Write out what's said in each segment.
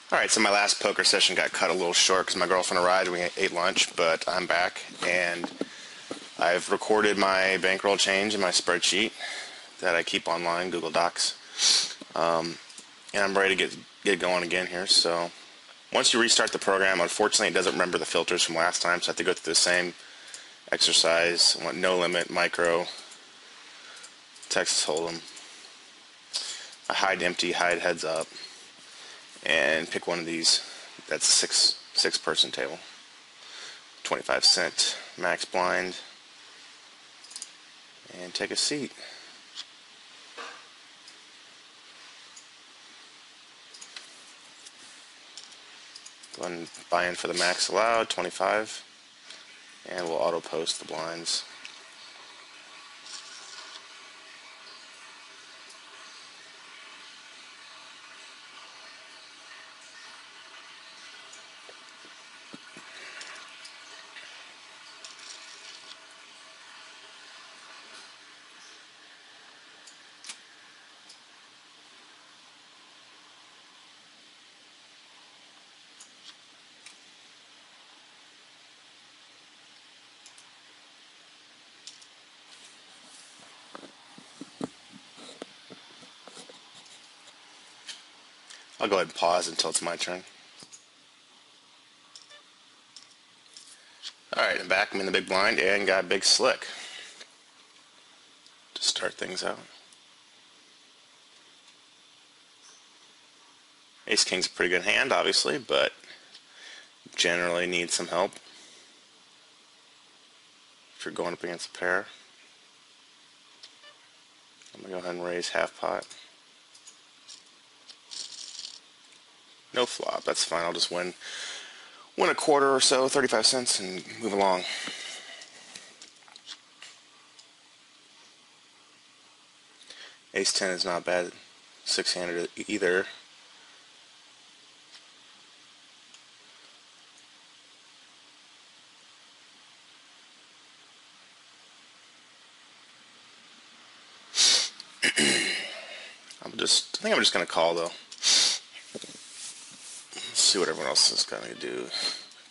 Alright, so my last poker session got cut a little short because my girlfriend arrived and we ate lunch, but I'm back and I've recorded my bankroll change in my spreadsheet that I keep online, Google Docs. And I'm ready to get going again here. So once you restart the program, unfortunately it doesn't remember the filters from last time, so I have to go through the same exercise. I want no limit, micro, Texas Holdem. I hide empty, hide heads up, and pick one of these. That's a six person table. 25-cent max blind, and take a seat. Go ahead and buy in for the max allowed, 25, and we'll auto post the blinds. I'll go ahead and pause until it's my turn. Alright, I'm back. I'm in the big blind and got a big slick to start things out. Ace King's a pretty good hand, obviously, but generally needs some help if you're going up against a pair. I'm going to go ahead and raise half pot. No flop, that's fine. I'll just win a quarter or so, 35 cents, and move along. Ace 10 is not bad, six-handed either. I think I'm just going to call, though. Let's see what everyone else is going to do.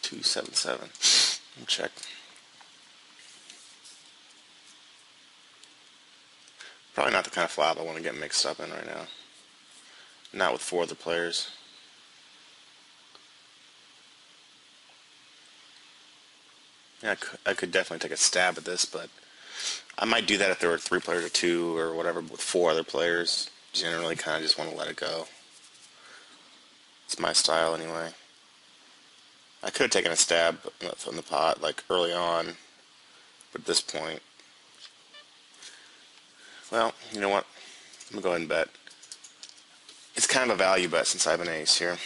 277. Check. Probably not the kind of flop I want to get mixed up in right now. Not with four other players. Yeah, I could definitely take a stab at this, but I might do that if there were three players or two or whatever, but with four other players, generally kind of just want to let it go. It's my style anyway. I could have taken a stab from the pot like early on, but at this point, well, you know what? I'm going to go ahead and bet. It's kind of a value bet since I have an ace here.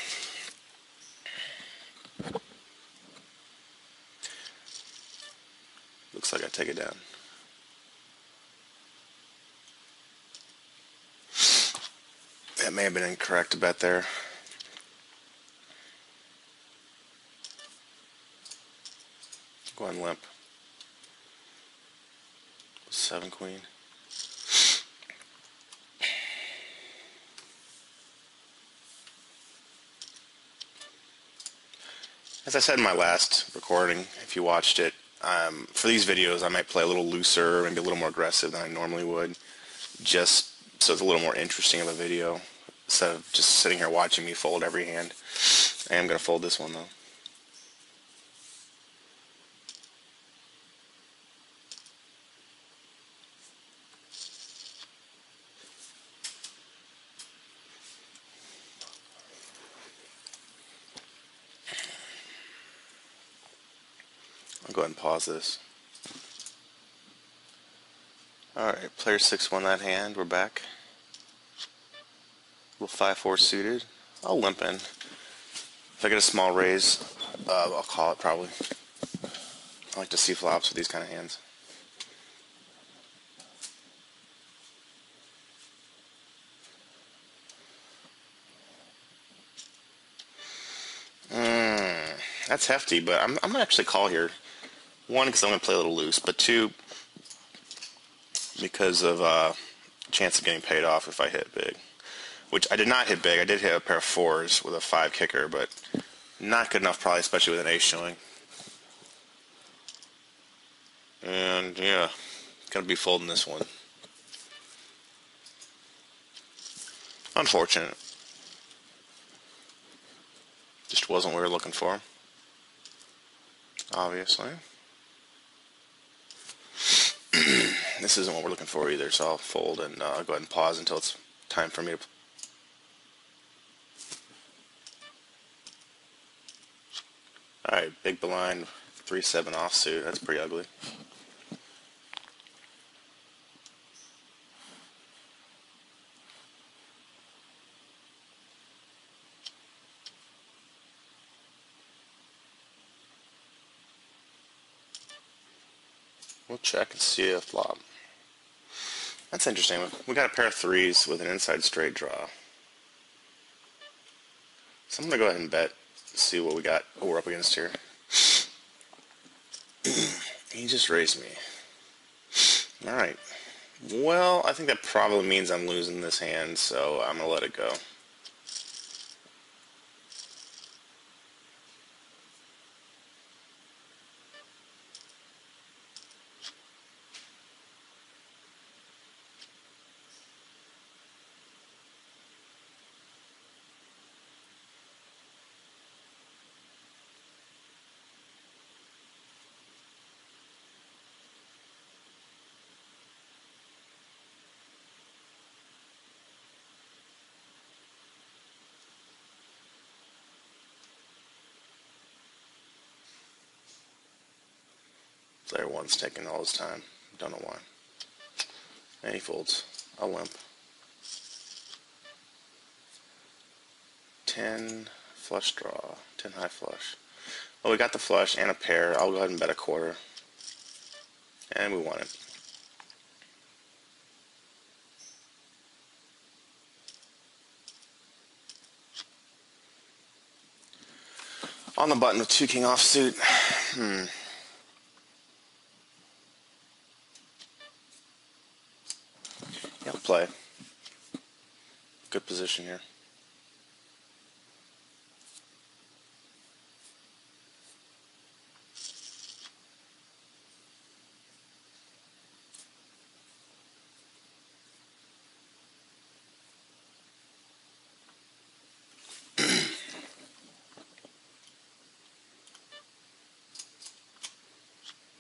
Looks like I take it down. That may have been incorrect to bet there. Go ahead and limp. 7 queen. As I said in my last recording, if you watched it, for these videos I might play a little looser, maybe a little more aggressive than I normally would, just so it's a little more interesting of a video, instead of just sitting here watching me fold every hand. I am going to fold this one, though. I'll go ahead and pause this. Alright, player 6 won that hand. We're back. Little 5-4 suited. I'll limp in. If I get a small raise, I'll call it probably. I like to see flops with these kind of hands. That's hefty, but I'm going to actually call here. One, because I'm going to play a little loose, but two, because of chance of getting paid off if I hit big. which I did not hit big. I did hit a pair of 4s with a 5 kicker, but not good enough probably, especially with an ace showing. And yeah, gonna be folding this one. Unfortunate. Just wasn't what we were looking for, obviously. This isn't what we're looking for either, so I'll fold and go ahead and pause until it's time for me to... Alright, big blind, 3-7 offsuit. That's pretty ugly. We'll check and see a flop. That's interesting. We got a pair of 3s with an inside straight draw. So I'm going to go ahead and bet, see what we're up against here. He just raised me. Alright. Well, I think that probably means I'm losing this hand, so I'm going to let it go. Player 1's taking all his time. Don't know why. And he folds. A limp. 10 flush draw. 10 high flush. Well, we got the flush and a pair. I'll go ahead and bet a quarter. And we won it. On the button with 2 king offsuit. Yeah, I'll play. Good position here.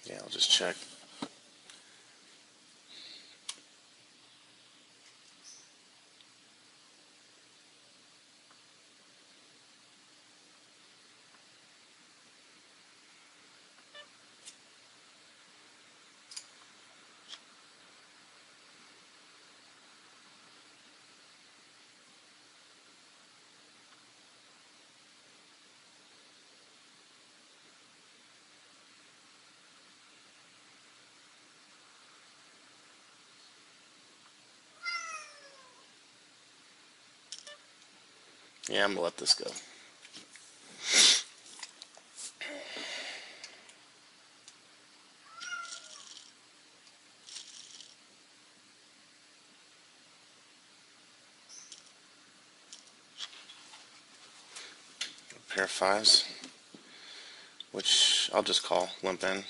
Yeah, I'll just check. Yeah, I'm gonna let this go. A pair of 5s, which I'll just call, limp in.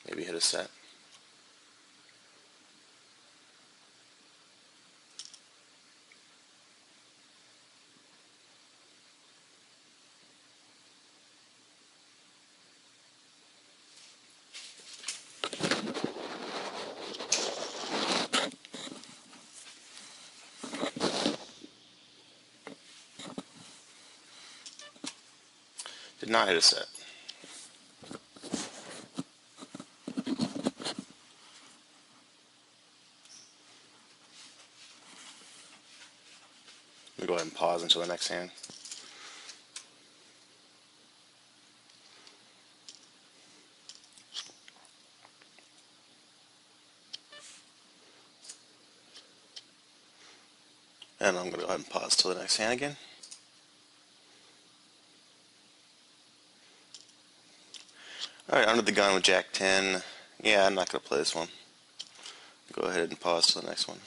Maybe hit a set. Did not hit a set. Let me go ahead and pause until the next hand. And I'm going to go ahead and pause till the next hand again. Alright, under the gun with Jack 10. Yeah, I'm not going to play this one. Go ahead and pause to the next one.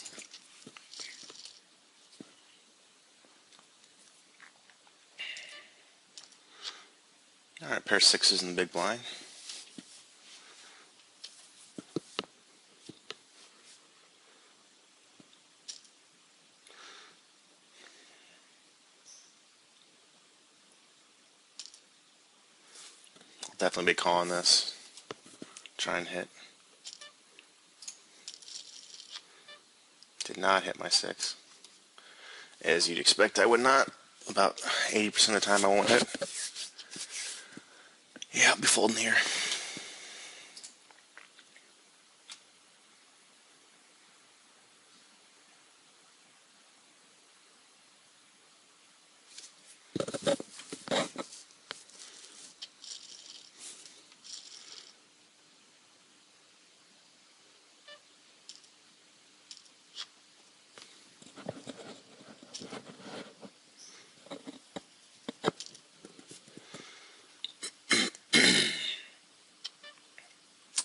Alright, pair of sixes in the big blind. I'll definitely be calling this. Try and hit. Did not hit my six. As you'd expect, I would not. About 80% of the time I won't hit. Yeah, I'll be folding here.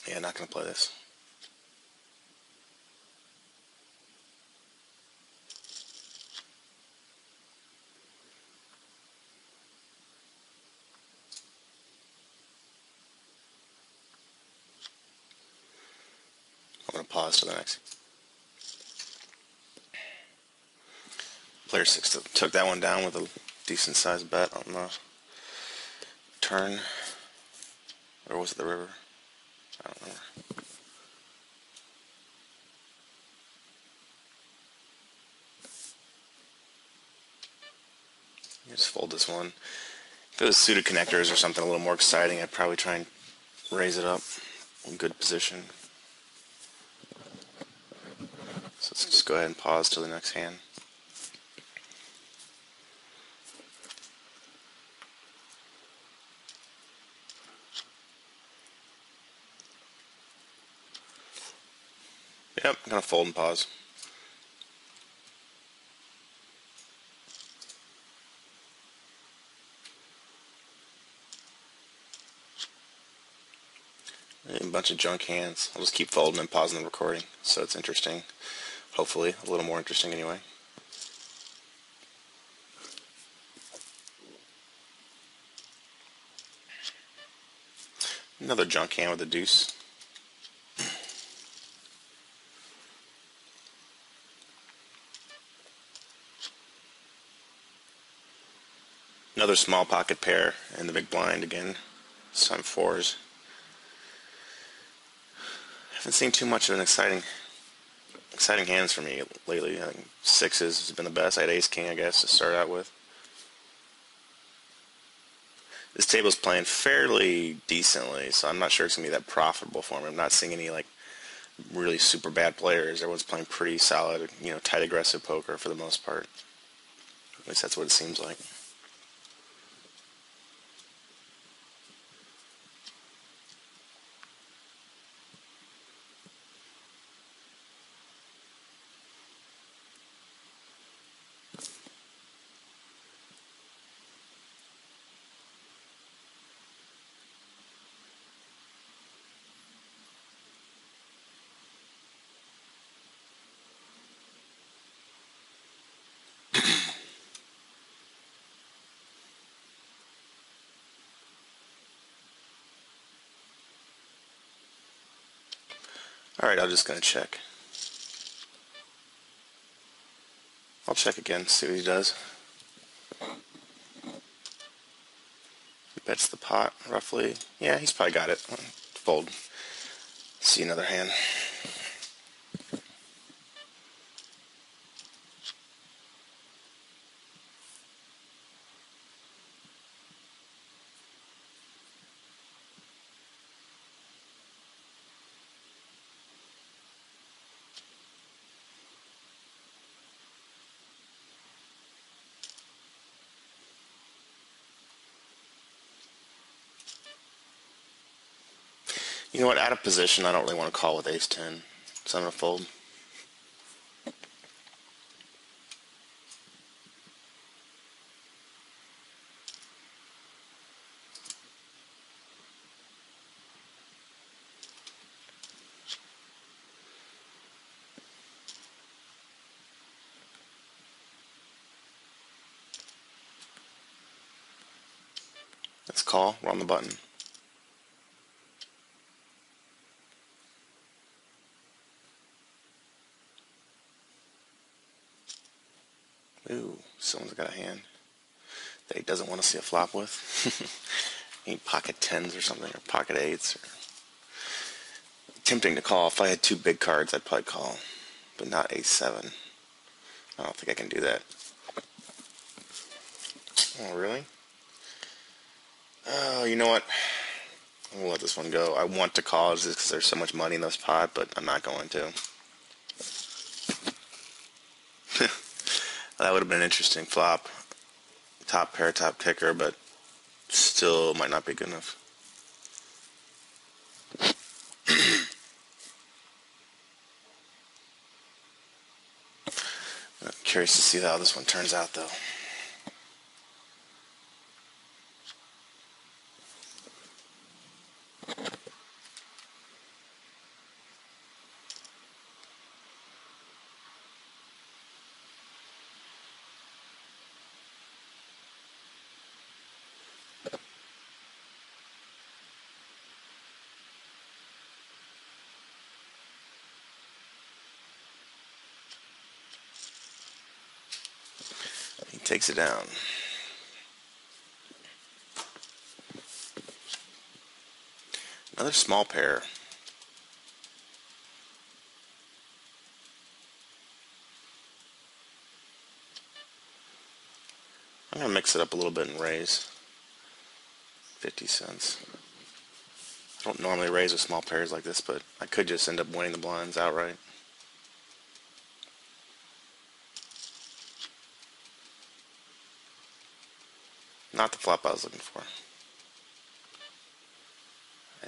Yeah, not going to play this. I'm going to pause to the next. Player 6 took that one down with a decent sized bet on the turn. Or was it the river? I don't remember. Just fold this one. If it was suited connectors or something a little more exciting, I'd probably try and raise it up in good position. So let's just go ahead and pause till the next hand. Yep, I'm going to fold and pause. A bunch of junk hands. I'll just keep folding and pausing the recording, so it's interesting. Hopefully, a little more interesting anyway. Another junk hand with a deuce. Another small pocket pair in the big blind again. This time fours. Haven't seen too much of an exciting hands for me lately. I think sixes has been the best. I had ace king, I guess, to start out with. This table's playing fairly decently, so I'm not sure it's going to be that profitable for me. I'm not seeing any like really super bad players. Everyone's playing pretty solid, tight aggressive poker for the most part. At least that's what it seems like. Alright, I'm just going to check. I'll check again, see what he does. He bets the pot, roughly. Yeah, he's probably got it. Fold. See another hand. You know what, out of position, I don't really want to call with ace-10, so I'm going to fold. Let's call. We're on the button. Ooh, someone's got a hand that he doesn't want to see a flop with. Need pocket tens or something, or pocket eights. Or... Tempting to call. If I had two big cards, I'd probably call, but not ace seven. I don't think I can do that. Oh, really? Oh, you know what? I'm going to let this one go. I want to call just because there's so much money in this pot, but I'm not going to. That would have been an interesting flop. Top pair, top kicker, but still might not be good enough. I'm curious to see how this one turns out, though. He takes it down. Another small pair. I'm going to mix it up a little bit and raise. 50 cents. I don't normally raise with small pairs like this, but I could just end up winning the blinds outright. Not the flop I was looking for.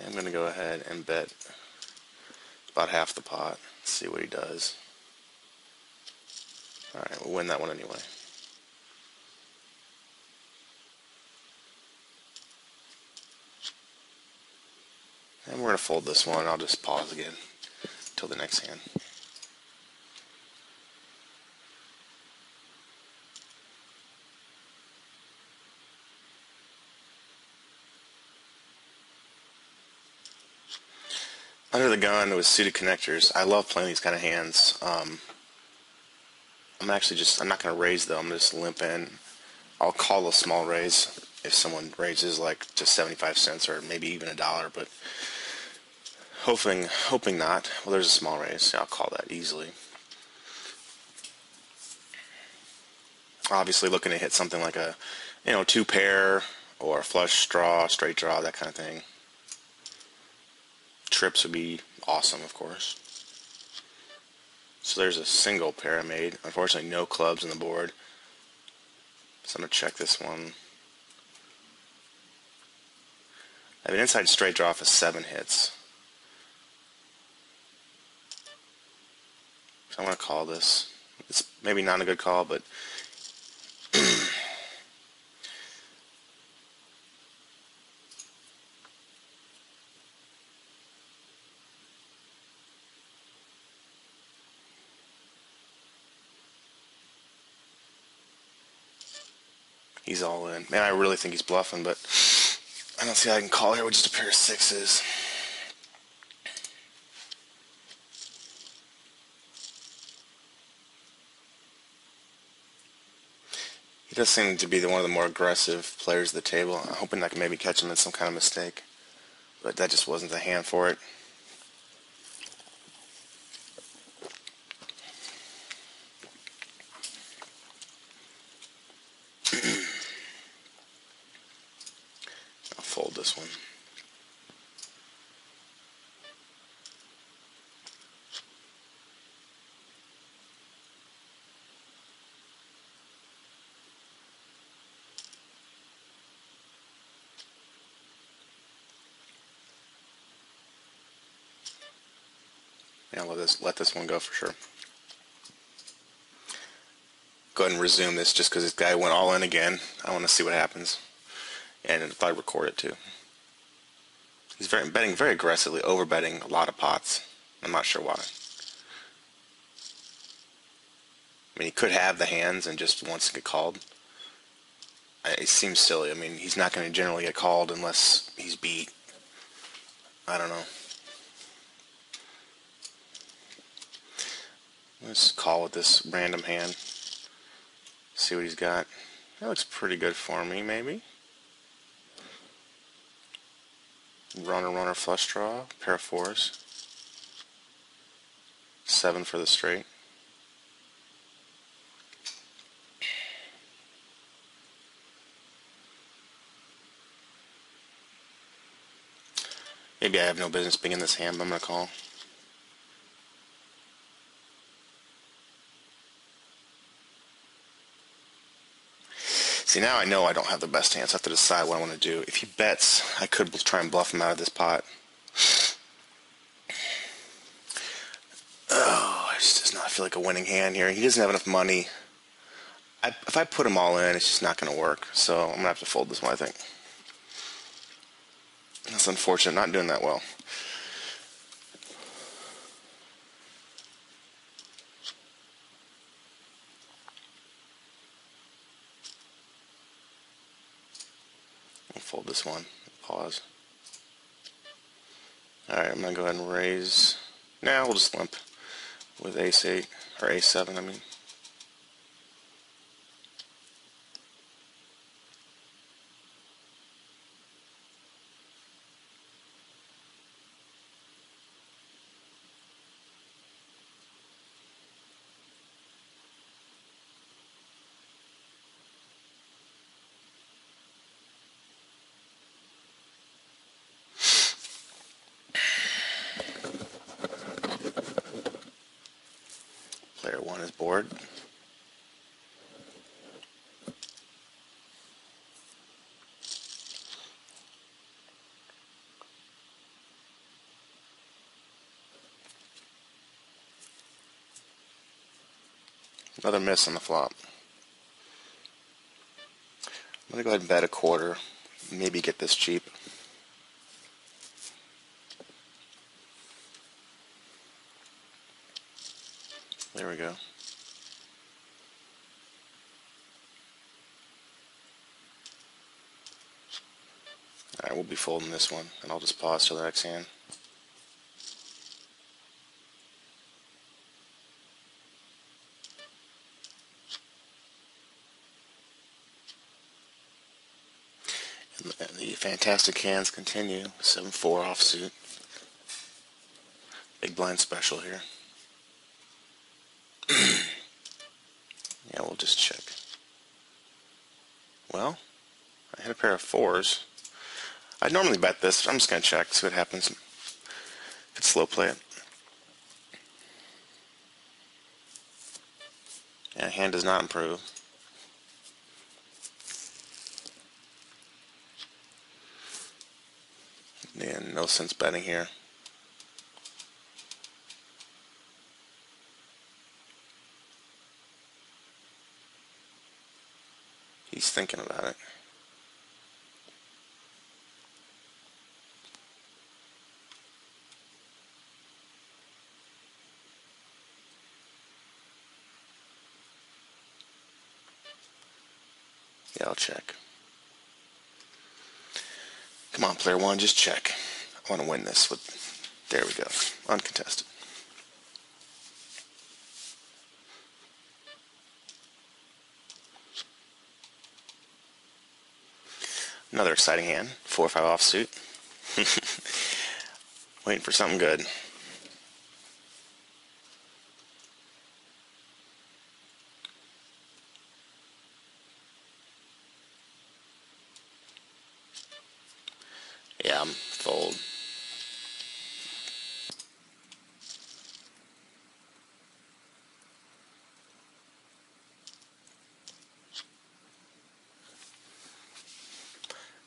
I'm going to go ahead and bet about half the pot. See what he does. Alright, we'll win that one anyway. And we're going to fold this one. I'll just pause again until the next hand. Under the gun with suited connectors. I love playing these kind of hands. I'm not going to raise though. I'm going to just limp in. I'll call a small raise if someone raises like to 75 cents or maybe even $1, but hoping not. Well, there's a small raise. I'll call that easily. Obviously looking to hit something like a, two pair or a flush draw, straight draw, that kind of thing. Trips would be awesome, of course. So there's a single pair I made. Unfortunately, no clubs on the board. So I'm going to check this one. I have an inside straight draw for 7 hits. So I'm going to call this. It's maybe not a good call, but he's all in. Man, I really think he's bluffing, but I don't see how I can call here with just a pair of sixes. He does seem to be one of the more aggressive players at the table. I'm hoping I can maybe catch him in some kind of mistake, but that just wasn't the hand for it. I'll fold this one. Yeah, let this one go for sure. Go ahead and resume this just because this guy went all in again. I want to see what happens. And if I record it too. He's betting very aggressively, over-betting a lot of pots. I'm not sure why. I mean, he could have the hands and just wants to get called. It seems silly. I mean, he's not going to generally get called unless he's beat. I don't know. Let's call with this random hand. See what he's got. That looks pretty good for me, maybe. Runner, flush draw, pair of fours. 7 for the straight. Maybe I have no business being in this hand, but I'm going to call. See, now I know I don't have the best hand, so I have to decide what I want to do. If he bets, I could try and bluff him out of this pot. Oh, it just does not feel like a winning hand here. He doesn't have enough money. If I put him all in, it's just not going to work. So I'm going to have to fold this one, I think. That's unfortunate, not doing that well. I'll fold this one. Pause. Alright, I'm going to go ahead and raise. Nah, we'll just limp with ace-8, or ace-7, I mean. Player 1 is bored. Another miss on the flop. I'm going to go ahead and bet a quarter. Maybe get this cheap. There we go. Alright, we'll be folding this one, and I'll just pause till the next hand. And the fantastic hands continue. 7-4 offsuit. Big blind special here. Yeah, we'll just check. Well, I hit a pair of fours. I'd normally bet this, but I'm just going to check, see what happens. Could slow play it. Yeah, hand does not improve. Yeah, no sense betting here. He's thinking about it. Yeah, I'll check. Come on, player 1, just check. I want to win this with... There we go. Uncontested. Another exciting hand. 4-5 offsuit. Waiting for something good. Yeah, I'm fold.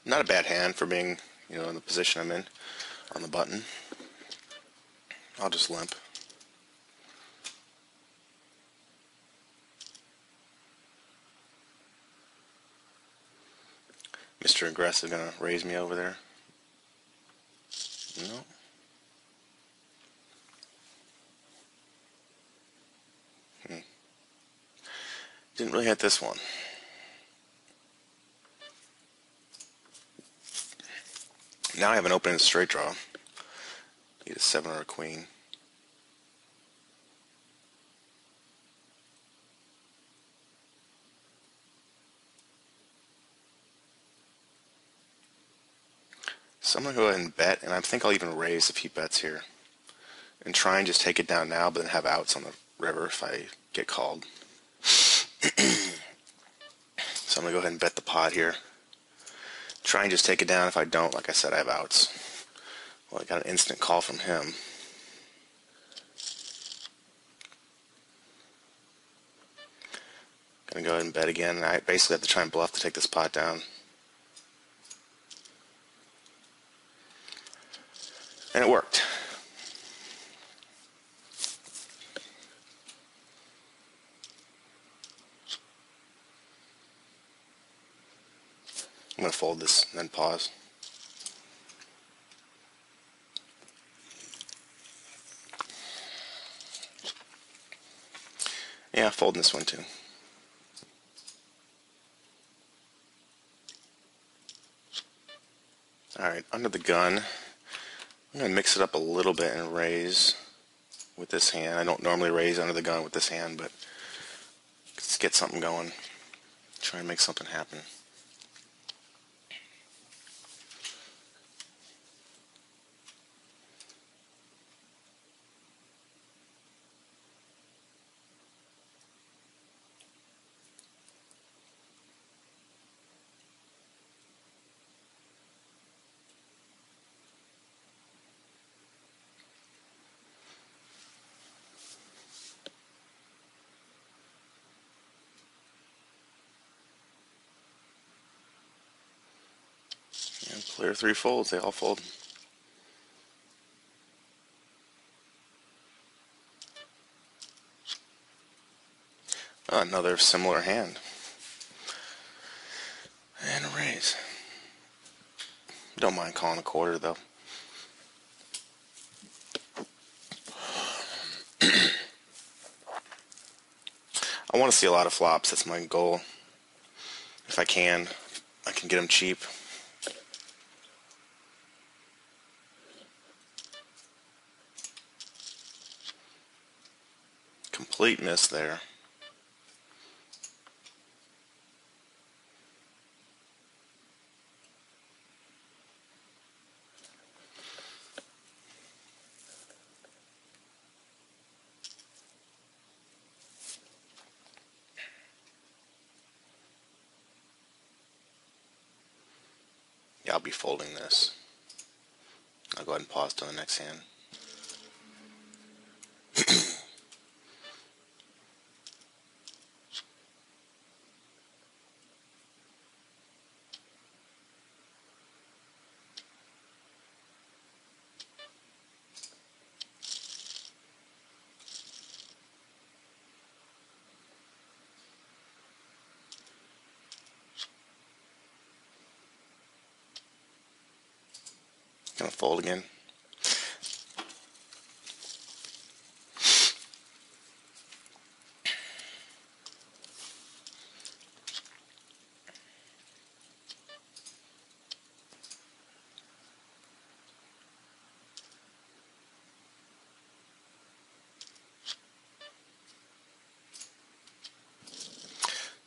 Not a bad hand for being, in the position I'm in on the button. I'll just limp. Mr. Aggressive gonna raise me over there. No. Didn't really hit this one. Now I have an open straight draw. Need a 7 or a queen. So I'm going to go ahead and bet, and I think I'll even raise a few bets here. And try and just take it down now, but then have outs on the river if I get called. So I'm going to go ahead and bet the pot here. Try and just take it down. If I don't, like I said, I have outs. Well, I got an instant call from him. Going to go ahead and bet again. I basically have to try and bluff to take this pot down. And it worked. I'm going to fold this and then pause. Yeah, folding this one too. Alright, under the gun, I'm going to mix it up a little bit and raise with this hand. I don't normally raise under the gun with this hand, but let's get something going. Try and make something happen. And player 3 folds, they all fold. Another similar hand. And a raise. Don't mind calling a quarter though. I want to see a lot of flops, that's my goal. If I can get them cheap. Complete miss there. Yeah, I'll be folding this. I'll go ahead and pause to the next hand. Gonna fold again.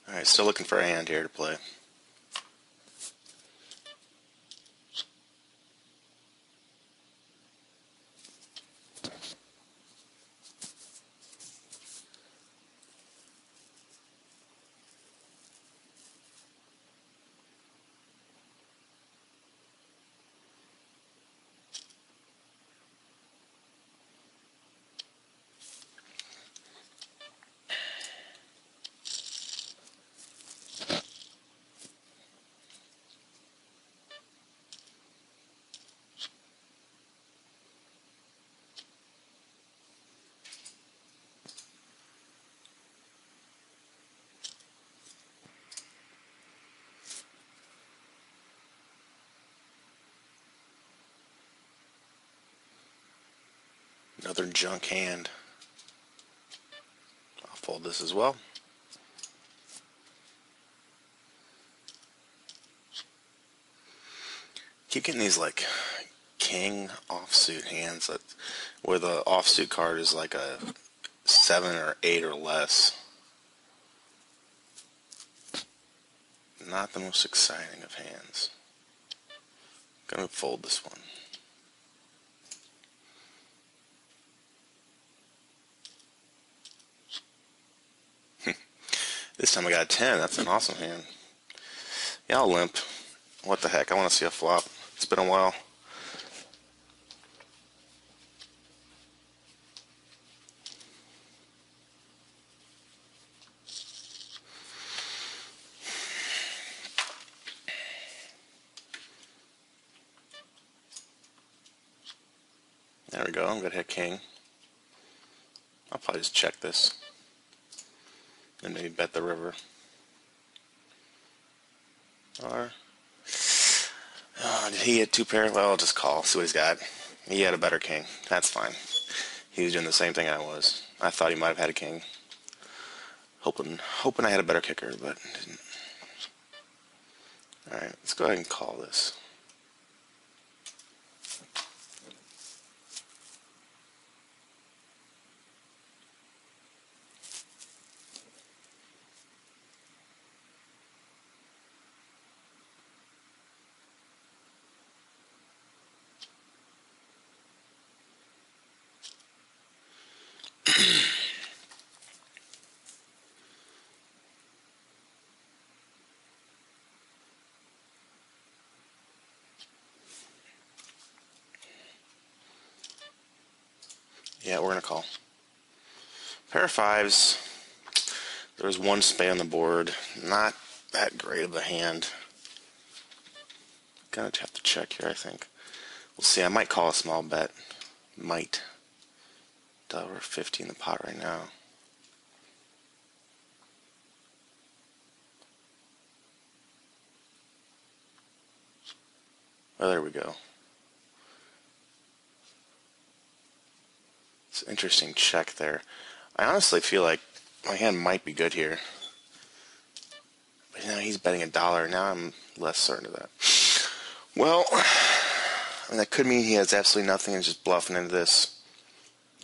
Alright, still looking for a hand here to play. Another junk hand. I'll fold this as well. Keep getting these like king offsuit hands where the offsuit card is like a 7 or 8 or less. Not the most exciting of hands. Gonna fold this one. This time I got a 10. That's an awesome hand. Yeah, I'll limp. What the heck? I want to see a flop. It's been a while. There we go. I'm going to hit king. I'll probably just check this. And maybe bet the river. Or... did he hit 2 pair? Well, I'll just call. See what he's got. He had a better king. That's fine. He was doing the same thing I was. I thought he might have had a king. Hoping I had a better kicker, but didn't. Alright, let's go ahead and call this. Yeah, we're going to call. Pair of 5s. There's 1 spade on the board. Not that great of a hand. Gonna have to check here, I think. We'll see. I might call a small bet. Might. $1.50 in the pot right now. Oh, there we go. It's an interesting check there. I honestly feel like my hand might be good here. But you know, he's betting $1. Now I'm less certain of that. Well, I mean, that could mean he has absolutely nothing and is just bluffing into this.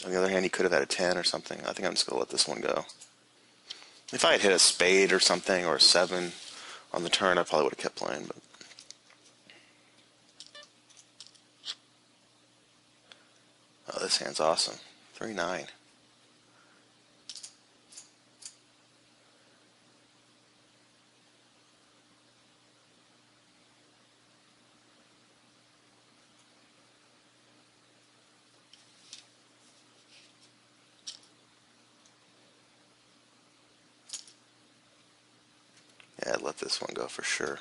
On the other hand, he could have had a 10 or something. I think I'm just going to let this one go. If I had hit a spade or something, or a 7 on the turn, I probably would have kept playing. But oh, this hand's awesome. 3-9. Yeah, I'd let this one go for sure.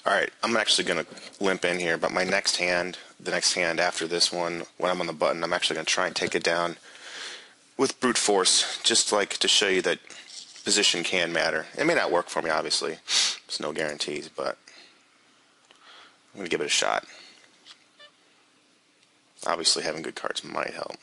Alright, I'm actually going to limp in here, but my next hand, the next hand after this one, when I'm on the button, I'm actually going to try and take it down with brute force, just like to show you that position can matter. It may not work for me, obviously. There's no guarantees, but I'm going to give it a shot. Obviously, having good cards might help.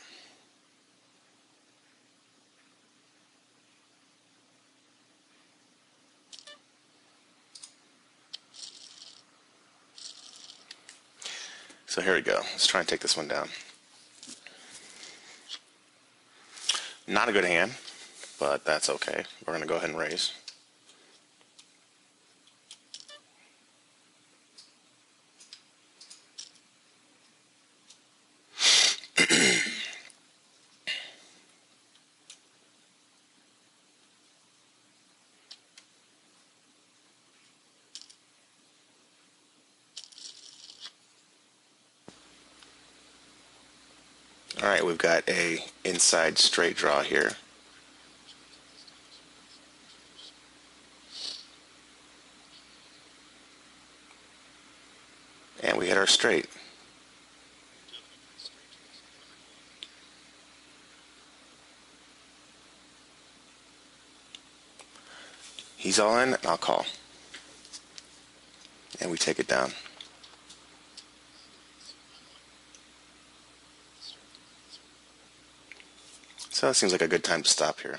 So here we go. Let's try and take this one down. Not a good hand, but that's okay. We're going to go ahead and raise. Alright, we've got a inside straight draw here. And we hit our straight. He's all in, I'll call. And we take it down. So it seems like a good time to stop here.